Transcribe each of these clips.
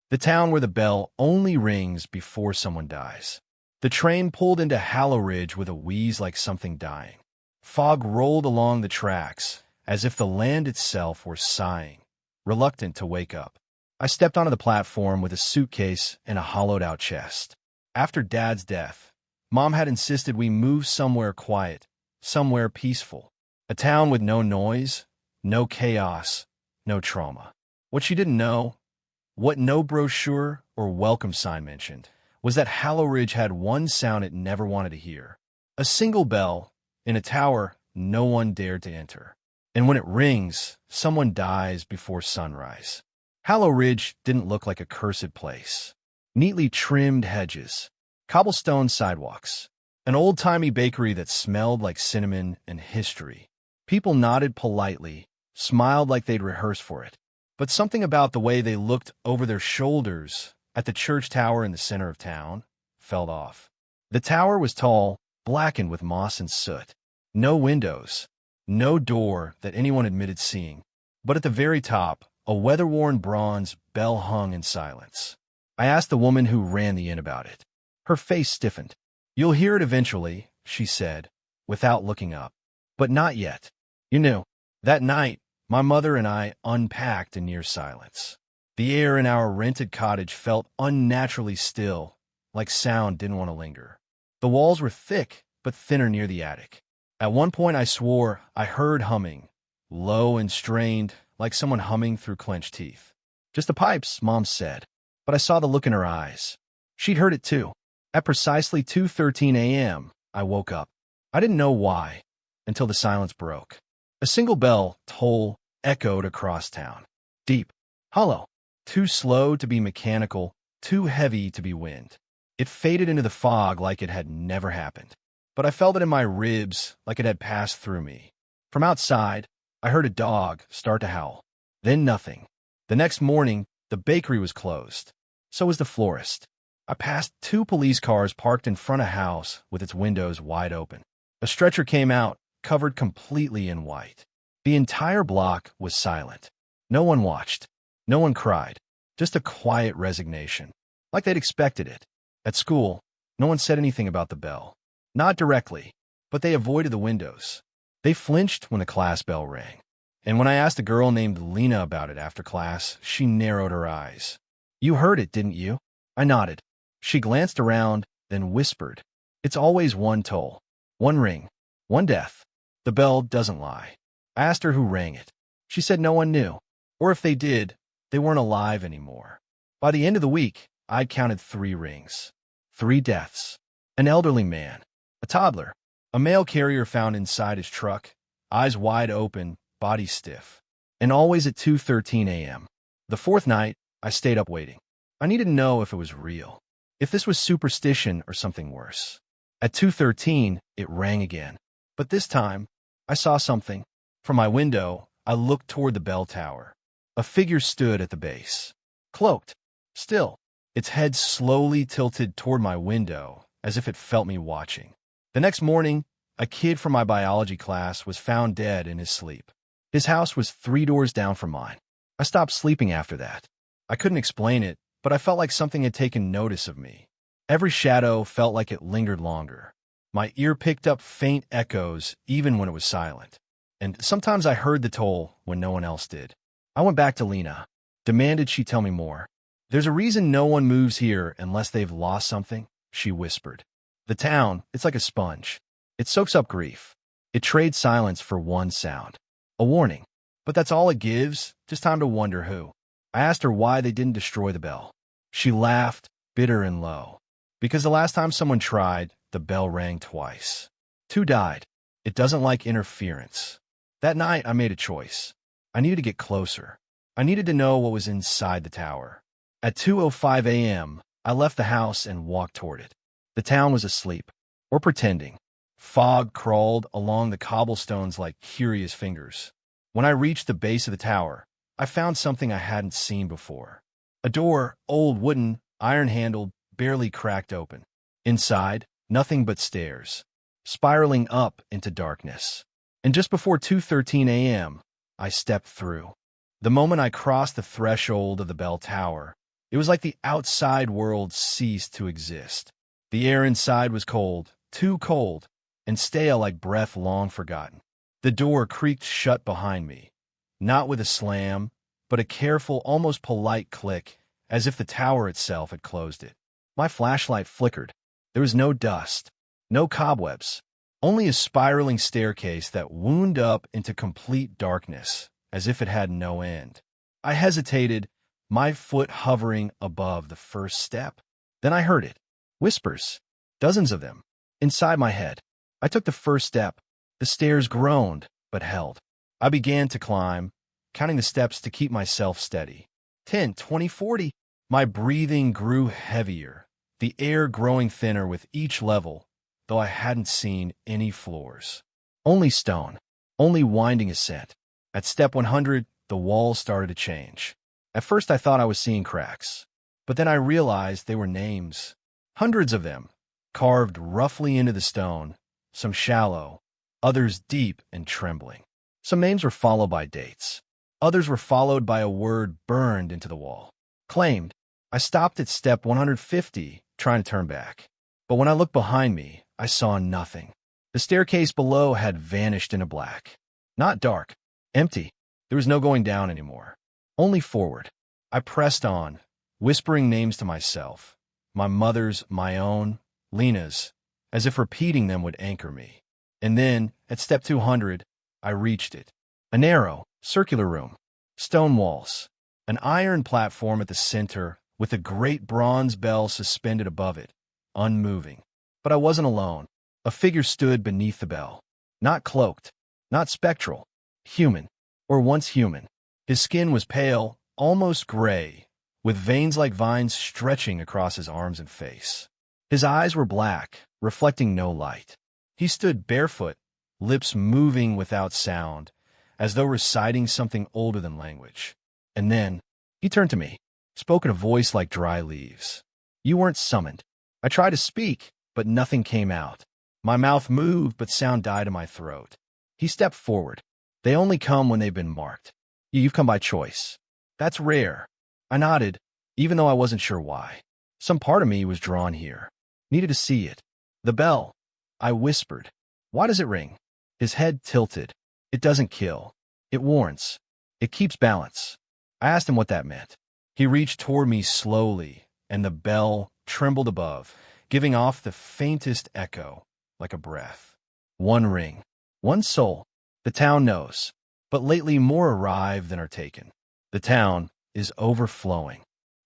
the town where the bell only rings before someone dies. The train pulled into Hallow Ridge with a wheeze like something dying. Fog rolled along the tracks, as if the land itself were sighing, reluctant to wake up. I stepped onto the platform with a suitcase and a hollowed-out chest. After Dad's death, Mom had insisted we move somewhere quiet, somewhere peaceful. A town with no noise, no chaos, no trauma. What she didn't know, what no brochure or welcome sign mentioned, was that Hallow Ridge had one sound it never wanted to hear. A single bell in a tower no one dared to enter. And when it rings, someone dies before sunrise. Hallow Ridge didn't look like a cursed place. Neatly trimmed hedges, cobblestone sidewalks, an old-timey bakery that smelled like cinnamon and history. People nodded politely, smiled like they'd rehearsed for it. But something about the way they looked over their shoulders at the church tower in the center of town fell off. The tower was tall, blackened with moss and soot. No windows, no door that anyone admitted seeing. But at the very top, a weather-worn bronze bell hung in silence. I asked the woman who ran the inn about it. Her face stiffened. "You'll hear it eventually," she said, without looking up. "But not yet." You knew. That night, my mother and I unpacked in near silence. The air in our rented cottage felt unnaturally still, like sound didn't want to linger. The walls were thick, but thinner near the attic. At one point I swore I heard humming, low and strained, like someone humming through clenched teeth. "Just the pipes," Mom said, but I saw the look in her eyes. She'd heard it too. At precisely 2:13 a.m., I woke up. I didn't know why, until the silence broke. A single bell toll echoed across town. Deep, hollow, too slow to be mechanical, too heavy to be wind. It faded into the fog like it had never happened. But I felt it in my ribs like it had passed through me. From outside, I heard a dog start to howl. Then nothing. The next morning, the bakery was closed. So was the florist. I passed 2 police cars parked in front of a house with its windows wide open. A stretcher came out, covered completely in white. The entire block was silent. No one watched. No one cried. Just a quiet resignation, like they'd expected it. At school, no one said anything about the bell. Not directly, but they avoided the windows. They flinched when the class bell rang. And when I asked a girl named Lena about it after class, she narrowed her eyes. "You heard it, didn't you?" I nodded. She glanced around, then whispered, "It's always one toll. One ring. One death. The bell doesn't lie." I asked her who rang it. She said no one knew. Or if they did, they weren't alive anymore. By the end of the week, I'd counted 3 rings. 3 deaths. An elderly man. A toddler. A mail carrier found inside his truck. Eyes wide open, body stiff. And always at 2:13 a.m. The 4th night, I stayed up waiting. I needed to know if it was real. If this was superstition or something worse. At 2:13, it rang again. But this time, I saw something. From my window, I looked toward the bell tower. A figure stood at the base. Cloaked. Still. Its head slowly tilted toward my window, as if it felt me watching. The next morning, a kid from my biology class was found dead in his sleep. His house was 3 doors down from mine. I stopped sleeping after that. I couldn't explain it, but I felt like something had taken notice of me. Every shadow felt like it lingered longer. My ear picked up faint echoes even when it was silent. And sometimes I heard the toll when no one else did. I went back to Lena, demanded she tell me more. "There's a reason no one moves here unless they've lost something," she whispered. "The town, it's like a sponge. It soaks up grief. It trades silence for one sound. A warning. But that's all it gives, just time to wonder who." I asked her why they didn't destroy the bell. She laughed, bitter and low. "Because the last time someone tried, the bell rang twice. 2 died. It doesn't like interference." That night, I made a choice. I needed to get closer. I needed to know what was inside the tower. At 2:05 a.m., I left the house and walked toward it. The town was asleep, or pretending. Fog crawled along the cobblestones like curious fingers. When I reached the base of the tower, I found something I hadn't seen before. A door, old, wooden, iron-handled, barely cracked open. Inside, nothing but stairs, spiraling up into darkness. And just before 2:13 a.m., I stepped through. The moment I crossed the threshold of the bell tower, It was like the outside world ceased to exist. The air inside was cold, too cold, and stale like breath long forgotten. The door creaked shut behind me, not with a slam, but a careful, almost polite click, as if the tower itself had closed it. My flashlight flickered. There was no dust, no cobwebs, only a spiraling staircase that wound up into complete darkness, as if it had no end. I hesitated, my foot hovering above the first step. Then I heard it. Whispers. Dozens of them. Inside my head. I took the first step. The stairs groaned, but held. I began to climb, counting the steps to keep myself steady. 10, 20, 40. My breathing grew heavier, the air growing thinner with each level, though I hadn't seen any floors. Only stone. Only winding ascent. At step 100, the walls started to change. At first I thought I was seeing cracks, but then I realized they were names. Hundreds of them, carved roughly into the stone, some shallow, others deep and trembling. Some names were followed by dates. Others were followed by a word burned into the wall. Claimed. I stopped at step 150, trying to turn back. But when I looked behind me, I saw nothing. The staircase below had vanished into black. Not dark. Empty. There was no going down anymore. Only forward. I pressed on, whispering names to myself. My mother's, my own, Lena's, as if repeating them would anchor me. And then, at step 200, I reached it. A narrow, circular room. Stone walls. An iron platform at the center, with a great bronze bell suspended above it, unmoving. But I wasn't alone. A figure stood beneath the bell. Not cloaked. Not spectral. Human. Or once human. His skin was pale, almost gray, with veins like vines stretching across his arms and face. His eyes were black, reflecting no light. He stood barefoot, lips moving without sound, as though reciting something older than language. And then, he turned to me, spoke in a voice like dry leaves. You weren't summoned. I tried to speak, but nothing came out. My mouth moved, but sound died in my throat. He stepped forward. They only come when they've been marked. You've come by choice. That's rare. I nodded, even though I wasn't sure why. Some part of me was drawn here. Needed to see it. The bell. I whispered. Why does it ring? His head tilted. It doesn't kill. It warns. It keeps balance. I asked him what that meant. He reached toward me slowly, and the bell trembled above, giving off the faintest echo, like a breath. One ring. One soul. The town knows. But lately more arrive than are taken. The town is overflowing.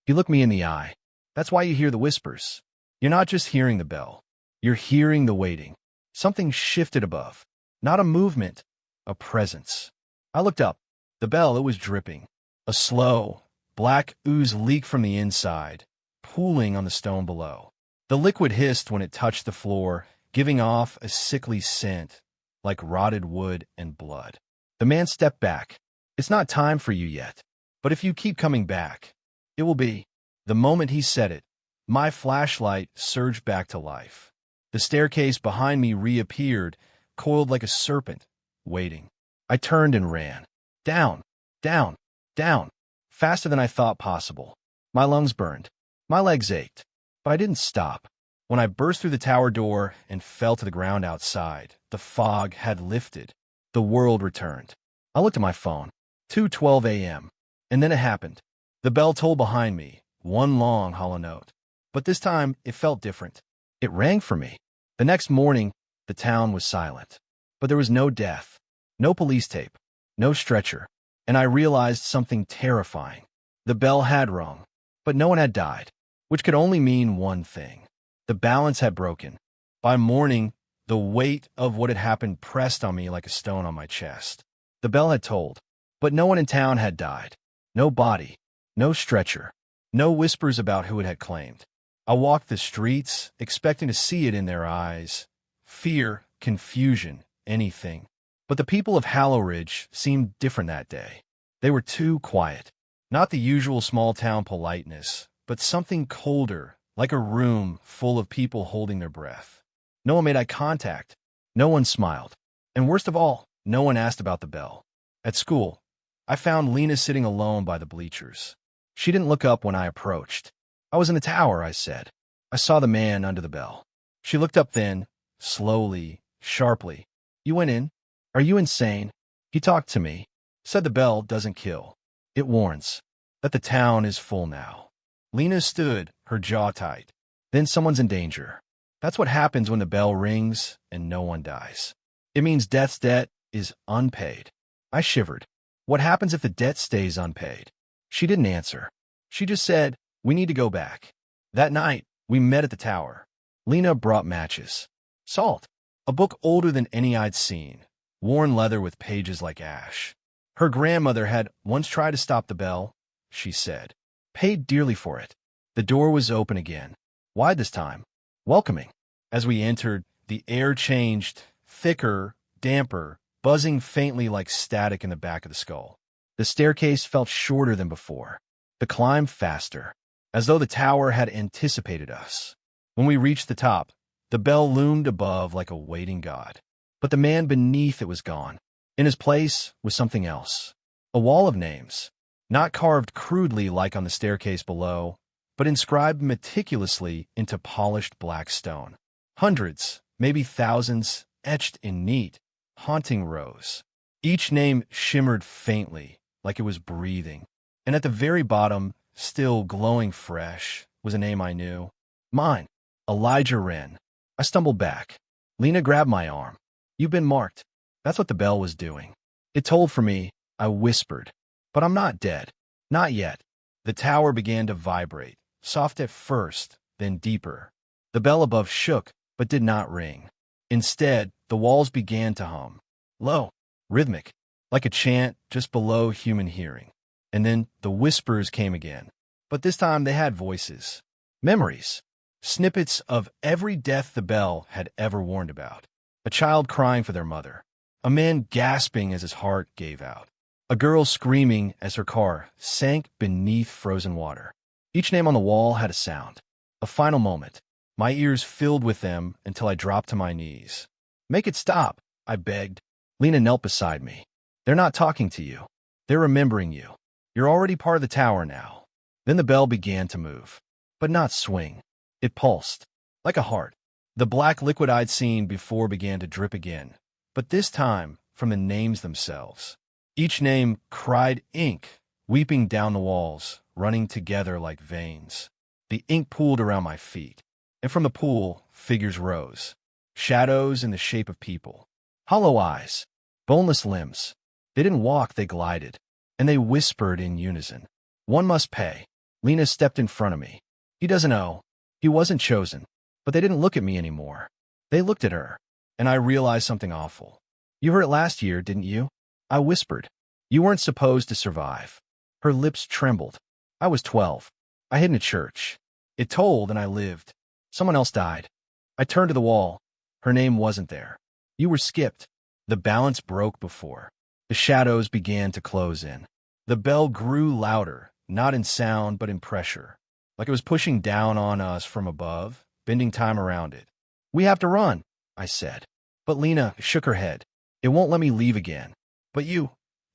He looked me in the eye. That's why you hear the whispers. You're not just hearing the bell. You're hearing the waiting. Something shifted above. Not a movement, a presence. I looked up. The bell, it was dripping. A slow, black ooze leaked from the inside, pooling on the stone below. The liquid hissed when it touched the floor, giving off a sickly scent, like rotted wood and blood. The man stepped back. It's not time for you yet. But if you keep coming back, it will be. The moment he said it, my flashlight surged back to life. The staircase behind me reappeared, coiled like a serpent, waiting. I turned and ran. Down, down, down, faster than I thought possible. My lungs burned. My legs ached. But I didn't stop. When I burst through the tower door and fell to the ground outside, the fog had lifted. The world returned. I looked at my phone. 2:12 a.m. And then it happened. The bell tolled behind me, one long hollow note. But this time, it felt different. It rang for me. The next morning, the town was silent. But there was no death, no police tape, no stretcher. And I realized something terrifying. The bell had rung, but no one had died, which could only mean one thing. The balance had broken. By morning, the weight of what had happened pressed on me like a stone on my chest. The bell had tolled, but no one in town had died. No body, no stretcher, no whispers about who it had claimed. I walked the streets, expecting to see it in their eyes. Fear, confusion, anything. But the people of Hallow Ridge seemed different that day. They were too quiet. Not the usual small-town politeness, but something colder, like a room full of people holding their breath. No one made eye contact. No one smiled. And worst of all, no one asked about the bell. At school, I found Lena sitting alone by the bleachers. She didn't look up when I approached. I was in the tower, I said. I saw the man under the bell. She looked up then, slowly, sharply. You went in? Are you insane? He talked to me. Said the bell doesn't kill. It warns. That the town is full now. Lena stood, her jaw tight. Then someone's in danger. That's what happens when the bell rings and no one dies. It means death's debt is unpaid. I shivered. What happens if the debt stays unpaid? She didn't answer. She just said, we need to go back. That night, we met at the tower. Lena brought matches. Salt. A book older than any I'd seen. Worn leather with pages like ash. Her grandmother had once tried to stop the bell, she said. Paid dearly for it. The door was open again. Wide this time. Welcoming. As we entered, the air changed, thicker, damper, buzzing faintly like static in the back of the skull. The staircase felt shorter than before. The climb faster, as though the tower had anticipated us. When we reached the top, the bell loomed above like a waiting god. But the man beneath it was gone. In his place was something else. A wall of names, not carved crudely like on the staircase below, but inscribed meticulously into polished black stone. Hundreds, maybe thousands, etched in neat, haunting rows. Each name shimmered faintly, like it was breathing. And at the very bottom, still glowing fresh, was a name I knew. Mine, Elijah Wren. I stumbled back. Lena grabbed my arm. You've been marked. That's what the bell was doing. It told for me. I whispered. But I'm not dead. Not yet. The tower began to vibrate, soft at first, then deeper. The bell above shook, but did not ring. Instead, the walls began to hum. Low, rhythmic, like a chant just below human hearing. And then the whispers came again. But this time they had voices. Memories. Snippets of every death the bell had ever warned about. A child crying for their mother. A man gasping as his heart gave out. A girl screaming as her car sank beneath frozen water. Each name on the wall had a sound. A final moment. My ears filled with them until I dropped to my knees. Make it stop, I begged. Lena knelt beside me. They're not talking to you. They're remembering you. You're already part of the tower now. Then the bell began to move. But not swing. It pulsed. Like a heart. The black liquid I'd seen before began to drip again. But this time, from the names themselves. Each name cried ink, weeping down the walls, running together like veins. The ink pooled around my feet. And from the pool, figures rose. Shadows in the shape of people. Hollow eyes. Boneless limbs. They didn't walk, they glided. And they whispered in unison. One must pay. Lena stepped in front of me. He doesn't owe. He wasn't chosen. But they didn't look at me anymore. They looked at her. And I realized something awful. You heard it last year, didn't you? I whispered. You weren't supposed to survive. Her lips trembled. I was 12. I hid in a church. It told and I lived. Someone else died. I turned to the wall. Her name wasn't there. You were skipped. The balance broke before. The shadows began to close in. The bell grew louder, not in sound but in pressure. Like it was pushing down on us from above, bending time around it. We have to run, I said. But Lena shook her head. It won't let me leave again. But you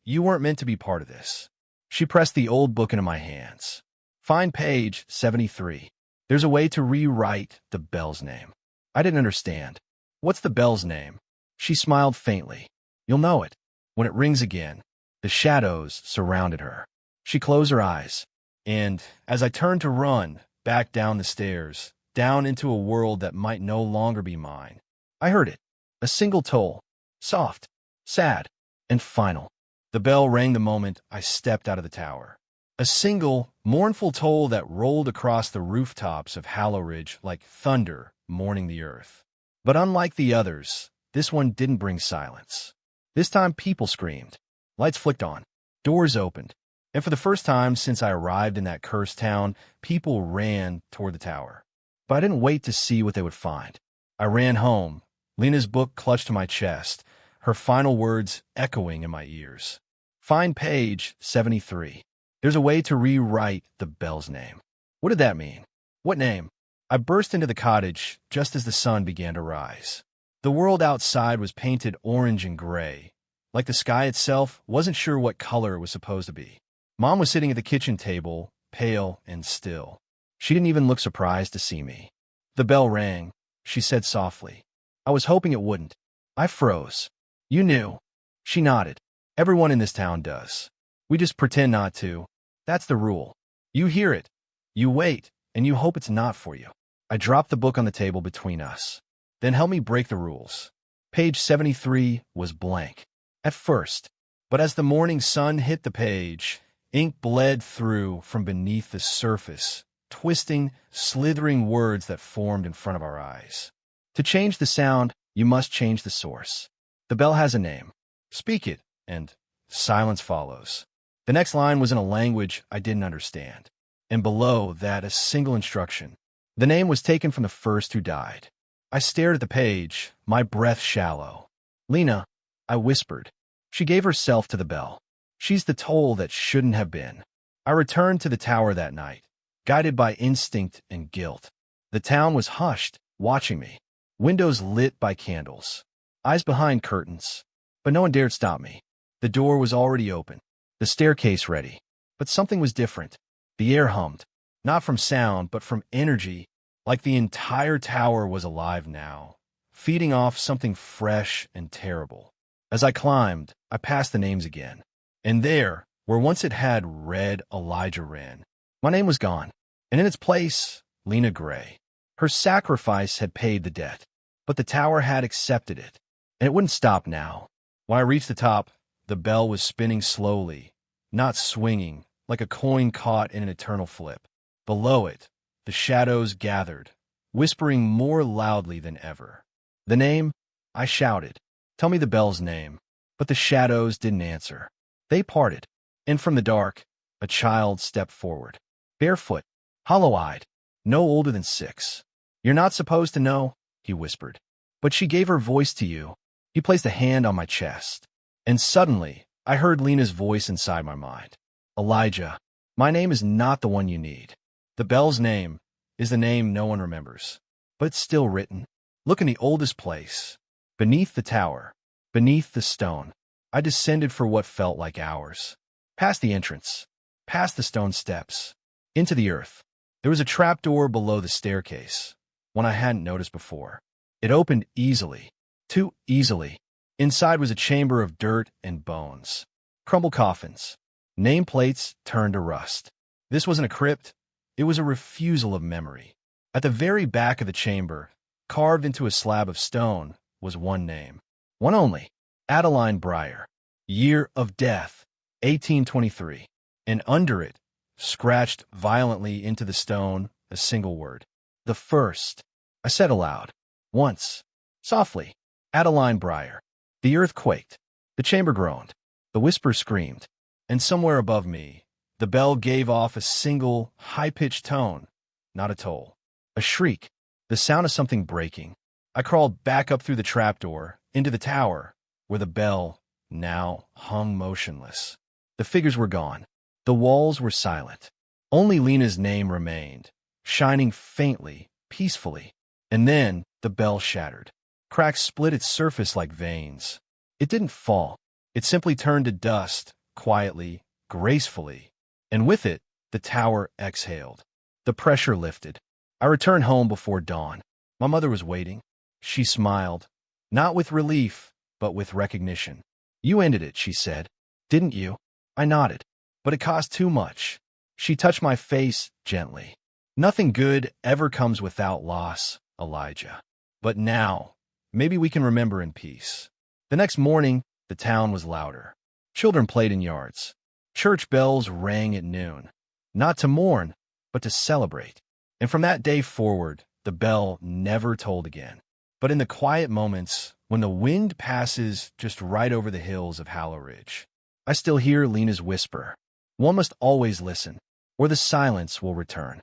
weren't meant to be part of this. She pressed the old book into my hands. Find page 73. There's a way to rewrite the bell's name. I didn't understand. What's the bell's name? She smiled faintly. You'll know it. When it rings again. The shadows surrounded her. She closed her eyes. And as I turned to run, back down the stairs, down into a world that might no longer be mine, I heard it. A single toll. Soft, sad, and final. The bell rang the moment I stepped out of the tower. A single, mournful toll that rolled across the rooftops of Hallow Ridge like thunder mourning the earth. But unlike the others, this one didn't bring silence. This time people screamed. Lights flicked on. Doors opened. And for the first time since I arrived in that cursed town, people ran toward the tower. But I didn't wait to see what they would find. I ran home, Lena's book clutched to my chest, her final words echoing in my ears. Find page 73. There's a way to rewrite the bell's name. What did that mean? What name? I burst into the cottage just as the sun began to rise. The world outside was painted orange and gray. Like the sky itself, wasn't sure what color it was supposed to be. Mom was sitting at the kitchen table, pale and still. She didn't even look surprised to see me. "The bell rang," she said softly. "I was hoping it wouldn't." I froze. "You knew?" She nodded. "Everyone in this town does. We just pretend not to. That's the rule. You hear it, you wait, and you hope it's not for you." I dropped the book on the table between us. "Then help me break the rules." Page 73 was blank at first, but as the morning sun hit the page, ink bled through from beneath the surface, twisting, slithering words that formed in front of our eyes. "To change the sound, you must change the source. The bell has a name. Speak it," and silence follows. The next line was in a language I didn't understand, and below that a single instruction. The name was taken from the first who died. I stared at the page, my breath shallow. "Lena," I whispered. She gave herself to the bell. She's the toll that shouldn't have been. I returned to the tower that night, guided by instinct and guilt. The town was hushed, watching me. Windows lit by candles. Eyes behind curtains. But no one dared stop me. The door was already open. The staircase ready. But something was different. The air hummed. Not from sound, but from energy, like the entire tower was alive now, feeding off something fresh and terrible. As I climbed, I passed the names again. And there, where once it had read Elijah Wren, my name was gone. And in its place, Lena Gray. Her sacrifice had paid the debt, but the tower had accepted it. And it wouldn't stop now. When I reached the top, the bell was spinning slowly, not swinging, like a coin caught in an eternal flip. Below it, the shadows gathered, whispering more loudly than ever. "The name?" I shouted. "Tell me the bell's name." But the shadows didn't answer. They parted, and from the dark, a child stepped forward. Barefoot, hollow-eyed, no older than 6. "You're not supposed to know," he whispered. "But she gave her voice to you." He placed a hand on my chest. And suddenly, I heard Lena's voice inside my mind. "Elijah, my name is not the one you need. The bell's name is the name no one remembers. But it's still written. Look in the oldest place. Beneath the tower. Beneath the stone." I descended for what felt like hours. Past the entrance. Past the stone steps. Into the earth. There was a trapdoor below the staircase, one I hadn't noticed before. It opened easily. Too easily. Inside was a chamber of dirt and bones. Crumbled coffins. Nameplates turned to rust. This wasn't a crypt. It was a refusal of memory. At the very back of the chamber, carved into a slab of stone, was one name. One only. Adeline Breyer. Year of death, 1823. And under it, scratched violently into the stone, a single word. "The first." I said aloud. Once. Softly. "Adeline Breyer." The earth quaked. The chamber groaned. The whisper screamed. And somewhere above me, the bell gave off a single, high-pitched tone. Not a toll. A shriek. The sound of something breaking. I crawled back up through the trapdoor, into the tower, where the bell now hung motionless. The figures were gone. The walls were silent. Only Lena's name remained, shining faintly, peacefully. And then the bell shattered. Cracks split its surface like veins. It didn't fall. It simply turned to dust, quietly, gracefully. And with it, the tower exhaled. The pressure lifted. I returned home before dawn. My mother was waiting. She smiled, not with relief, but with recognition. "You ended it," she said. "Didn't you?" I nodded. "But it cost too much." She touched my face gently. "Nothing good ever comes without loss, Elijah. But now, maybe we can remember in peace." The next morning, the town was louder. Children played in yards. Church bells rang at noon. Not to mourn, but to celebrate. And from that day forward, the bell never tolled again. But in the quiet moments, when the wind passes just right over the hills of Hallow Ridge, I still hear Lena's whisper. One must always listen, or the silence will return.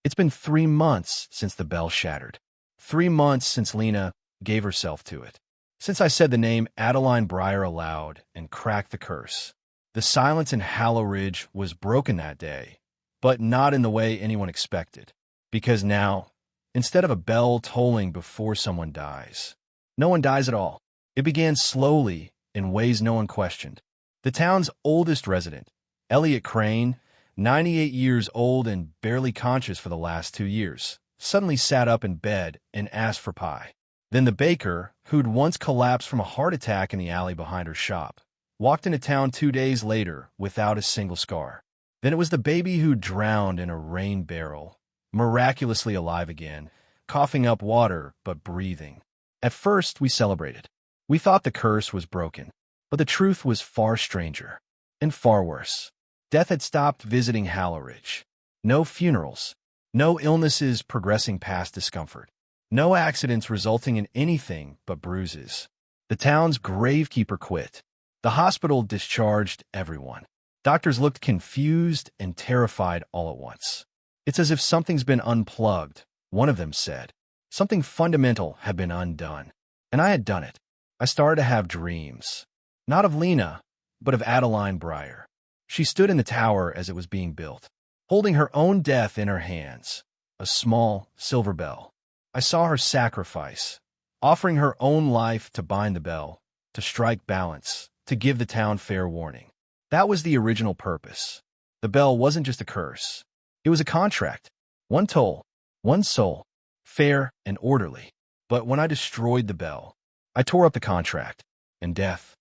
It's been 3 months since the bell shattered. 3 months since Lena gave herself to it. Since I said the name Adeline Breyer aloud and cracked the curse. The silence in Hallow Ridge was broken that day, but not in the way anyone expected. Because now, instead of a bell tolling before someone dies, no one dies at all. It began slowly in ways no one questioned. The town's oldest resident, Elliot Crane, 98 years old and barely conscious for the last 2 years, suddenly sat up in bed and asked for pie. Then the baker, who'd once collapsed from a heart attack in the alley behind her shop, walked into town 2 days later without a single scar. Then it was the baby who drowned in a rain barrel, miraculously alive again, coughing up water but breathing. At first, we celebrated. We thought the curse was broken, but the truth was far stranger and far worse. Death had stopped visiting Hallow Ridge. No funerals, no illnesses progressing past discomfort, no accidents resulting in anything but bruises. The town's gravekeeper quit. The hospital discharged everyone. Doctors looked confused and terrified all at once. It's as if something's been unplugged, one of them said. Something fundamental had been undone. And I had done it. I started to have dreams. Not of Lena, but of Adeline Breyer. She stood in the tower as it was being built, holding her own death in her hands, a small silver bell. I saw her sacrifice, offering her own life to bind the bell, to strike balance, to give the town fair warning. That was the original purpose. The bell wasn't just a curse. It was a contract. One toll, one soul, fair and orderly. But when I destroyed the bell, I tore up the contract. And death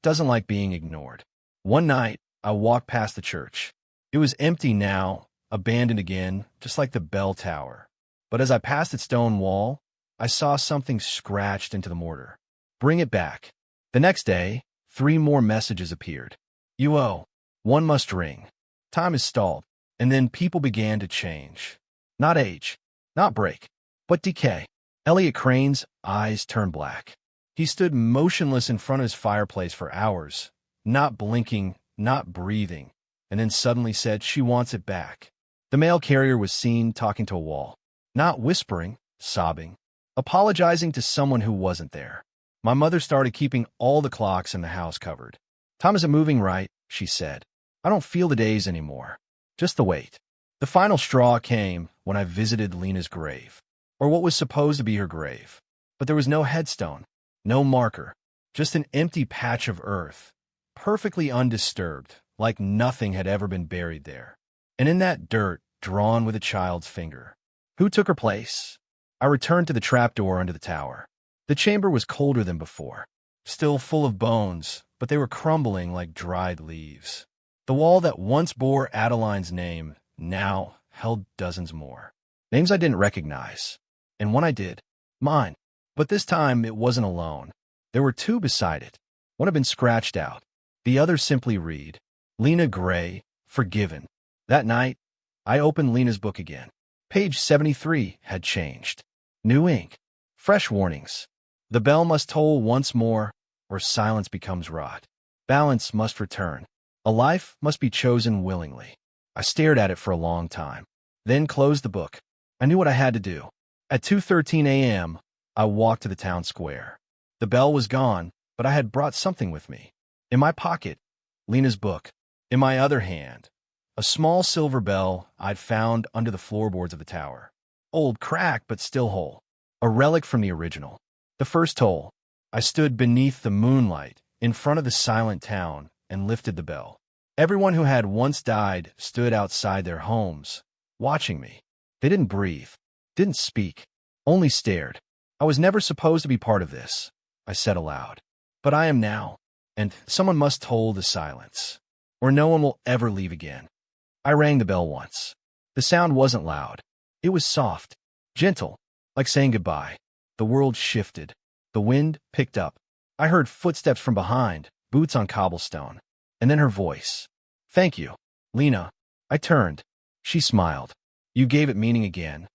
doesn't like being ignored. One night, I walked past the church. It was empty now, abandoned again, just like the bell tower. But as I passed its stone wall, I saw something scratched into the mortar. Bring it back. The next day, 3 more messages appeared. You owe. One must ring. Time is stalled. And then people began to change. Not age, not break, but decay. Elliot Crane's eyes turned black. He stood motionless in front of his fireplace for hours, not blinking, not breathing, and then suddenly said she wants it back. The mail carrier was seen talking to a wall, not whispering, sobbing, apologizing to someone who wasn't there. My mother started keeping all the clocks in the house covered. Time isn't moving right, she said. I don't feel the days anymore, just the weight. The final straw came when I visited Lena's grave, or what was supposed to be her grave. But there was no headstone, no marker, just an empty patch of earth, perfectly undisturbed, like nothing had ever been buried there. And in that dirt, drawn with a child's finger. Who took her place? I returned to the trapdoor under the tower. The chamber was colder than before, still full of bones, but they were crumbling like dried leaves. The wall that once bore Adeline's name now held dozens more. Names I didn't recognize. And one I did. Mine. But this time it wasn't alone. There were 2 beside it. One had been scratched out. The other simply read, Lena Gray, forgiven. That night, I opened Lena's book again. Page 73 had changed. New ink. Fresh warnings. The bell must toll once more, or silence becomes rot. Balance must return. A life must be chosen willingly. I stared at it for a long time, then closed the book. I knew what I had to do. At 2:13 a.m., I walked to the town square. The bell was gone, but I had brought something with me. In my pocket, Lena's book. In my other hand, a small silver bell I'd found under the floorboards of the tower. Old, cracked, but still whole. A relic from the original. The first toll. I stood beneath the moonlight, in front of the silent town, and lifted the bell. Everyone who had once died stood outside their homes, watching me. They didn't breathe, didn't speak, only stared. I was never supposed to be part of this, I said aloud. But I am now, and someone must toll the silence, or no one will ever leave again. I rang the bell once. The sound wasn't loud. It was soft, gentle, like saying goodbye. The world shifted. The wind picked up. I heard footsteps from behind, boots on cobblestone, and then her voice. Thank you, Lena. I turned. She smiled. You gave it meaning again.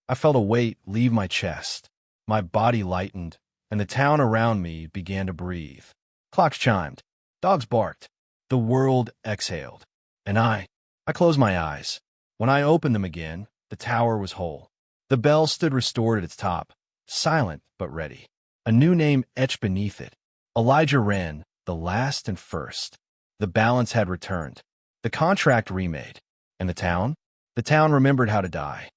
I felt a weight leave my chest. My body lightened, and the town around me began to breathe. Clocks chimed. Dogs barked. The world exhaled. And I closed my eyes. When I opened them again, the tower was whole. The bell stood restored at its top, silent but ready. A new name etched beneath it. Elijah Wren, the last and first. The balance had returned. The contract remade. And the town? The town remembered how to die.